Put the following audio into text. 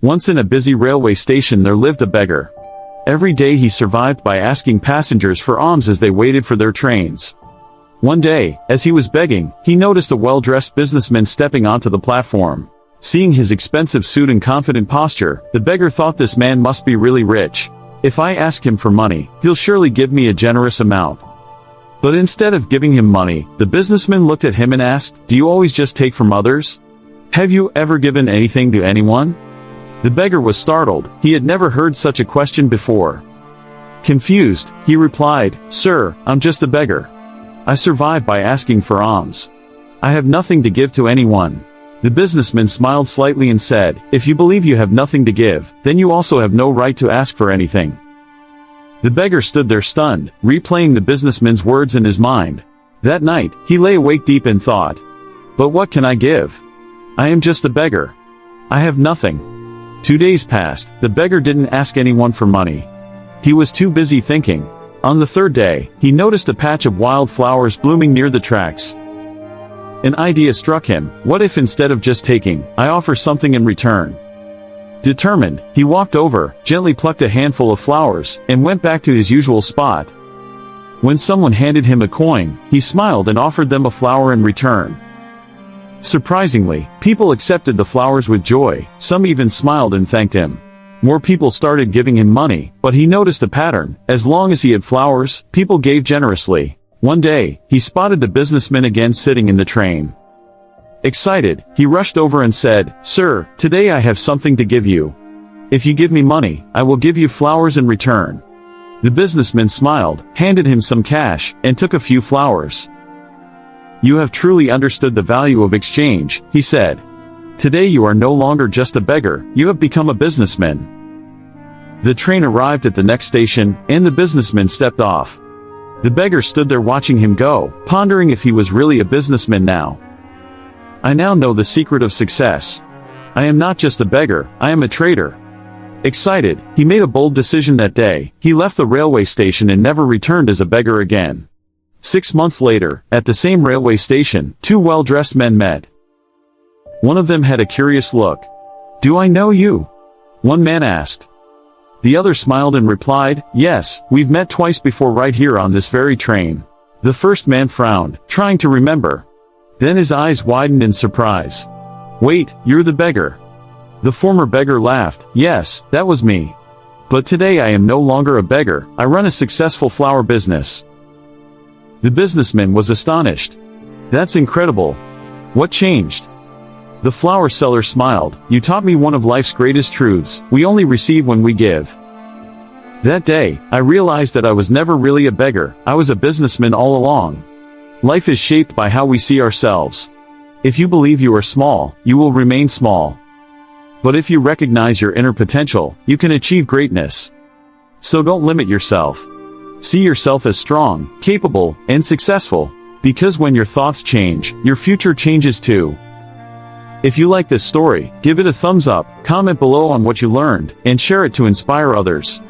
Once in a busy railway station there lived a beggar. Every day he survived by asking passengers for alms as they waited for their trains. One day, as he was begging, he noticed a well-dressed businessman stepping onto the platform. Seeing his expensive suit and confident posture, the beggar thought this man must be really rich. If I ask him for money, he'll surely give me a generous amount. But instead of giving him money, the businessman looked at him and asked, "Do you always just take from others? Have you ever given anything to anyone?" The beggar was startled. He had never heard such a question before. Confused, he replied, "Sir, I'm just a beggar. I survive by asking for alms. I have nothing to give to anyone." The businessman smiled slightly and said, "If you believe you have nothing to give, then you also have no right to ask for anything." The beggar stood there stunned, replaying the businessman's words in his mind. That night, he lay awake deep in thought. But what can I give? I am just a beggar. I have nothing. 2 days passed, the beggar didn't ask anyone for money. He was too busy thinking. On the third day, he noticed a patch of wild flowers blooming near the tracks. An idea struck him. What if instead of just taking, I offer something in return? Determined, he walked over, gently plucked a handful of flowers, and went back to his usual spot. When someone handed him a coin, he smiled and offered them a flower in return. Surprisingly, people accepted the flowers with joy. Some even smiled and thanked him. More people started giving him money, but he noticed a pattern. As long as he had flowers, people gave generously. One day, he spotted the businessman again sitting in the train. Excited, he rushed over and said, "Sir, today I have something to give you. If you give me money, I will give you flowers in return." The businessman smiled, handed him some cash, and took a few flowers. "You have truly understood the value of exchange," he said. "Today you are no longer just a beggar, you have become a businessman." The train arrived at the next station, and the businessman stepped off. The beggar stood there watching him go, pondering if he was really a businessman now. "I now know the secret of success. I am not just a beggar, I am a trader." Excited, he made a bold decision that day. He left the railway station and never returned as a beggar again. 6 months later, at the same railway station, two well-dressed men met. One of them had a curious look. "Do I know you?" one man asked. The other smiled and replied, "Yes, we've met twice before right here on this very train." The first man frowned, trying to remember. Then his eyes widened in surprise. "Wait, you're the beggar." The former beggar laughed. "Yes, that was me. But today I am no longer a beggar, I run a successful flower business." The businessman was astonished. "That's incredible. What changed?" The flower seller smiled. "You taught me one of life's greatest truths, we only receive when we give." That day, I realized that I was never really a beggar, I was a businessman all along. Life is shaped by how we see ourselves. If you believe you are small, you will remain small. But if you recognize your inner potential, you can achieve greatness. So don't limit yourself. See yourself as strong, capable, and successful. Because when your thoughts change, your future changes too. If you like this story, give it a thumbs up, comment below on what you learned, and share it to inspire others.